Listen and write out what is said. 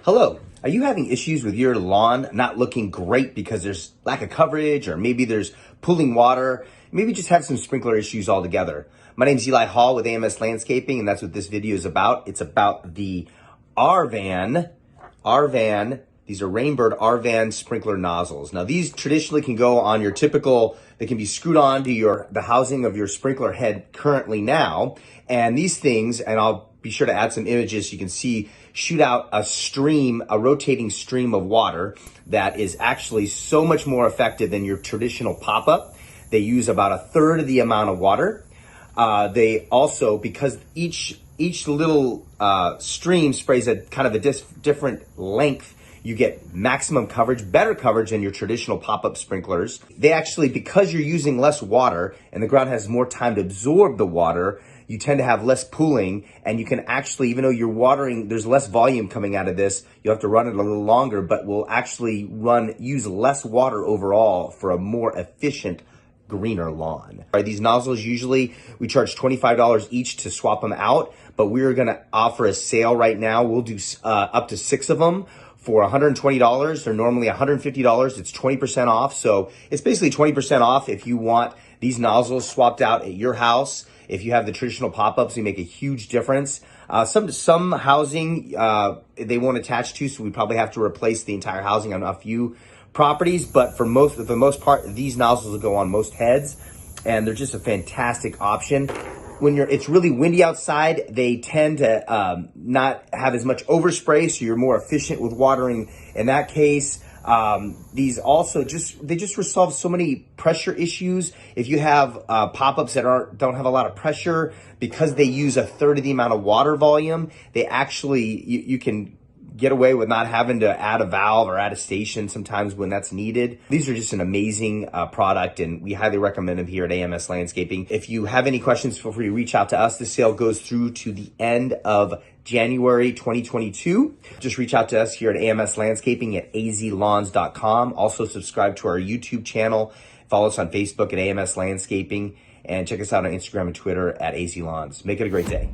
Hello, are you having issues with your lawn not looking great because there's lack of coverage, or maybe there's pooling water, maybe just have some sprinkler issues altogether? My name is Eli Hall with AMS Landscaping, and that's what this video is about. It's about the R-Van, these are Rainbird R-Van sprinkler nozzles. Now these traditionally can go on your typical, they can be screwed on to the housing of your sprinkler head currently now. And these things, and I'll be sure to add some images so you can see, shoot out a rotating stream of water that is actually so much more effective than your traditional pop-up. They use about a third of the amount of water. They also, because each little stream sprays at kind of a different length, you get maximum coverage, better coverage than your traditional pop-up sprinklers. They actually, because you're using less water and the ground has more time to absorb the water, you tend to have less pooling, and you can actually, even though you're watering, there's less volume coming out of this, you have to run it a little longer, but will actually use less water overall for a more efficient, greener lawn. These nozzles, usually we charge $25 each to swap them out, but we're gonna offer a sale right now. We'll do up to 6 of them for $120. They're normally $150. It's 20% off. So it's basically 20% off if you want these nozzles swapped out at your house. If you have the traditional pop-ups, they make a huge difference. Some housing they won't attach to, so we probably have to replace the entire housing on a few properties. But for the most part, these nozzles will go on most heads, and they're just a fantastic option. When it's really windy outside, they tend to not have as much overspray, so you're more efficient with watering in that case. These also they just resolve so many pressure issues. If you have pop-ups that don't have a lot of pressure, because they use a third of the amount of water volume, they actually, you can get away with not having to add a valve or add a station sometimes when that's needed. These are just an amazing product, and we highly recommend them here at AMS Landscaping. If you have any questions, feel free to reach out to us. This sale goes through to the end of January 2022. Just reach out to us here at AMS Landscaping at AZLawns.com. Also subscribe to our YouTube channel. Follow us on Facebook at AMS Landscaping, and check us out on Instagram and Twitter at AZLawns. Make it a great day.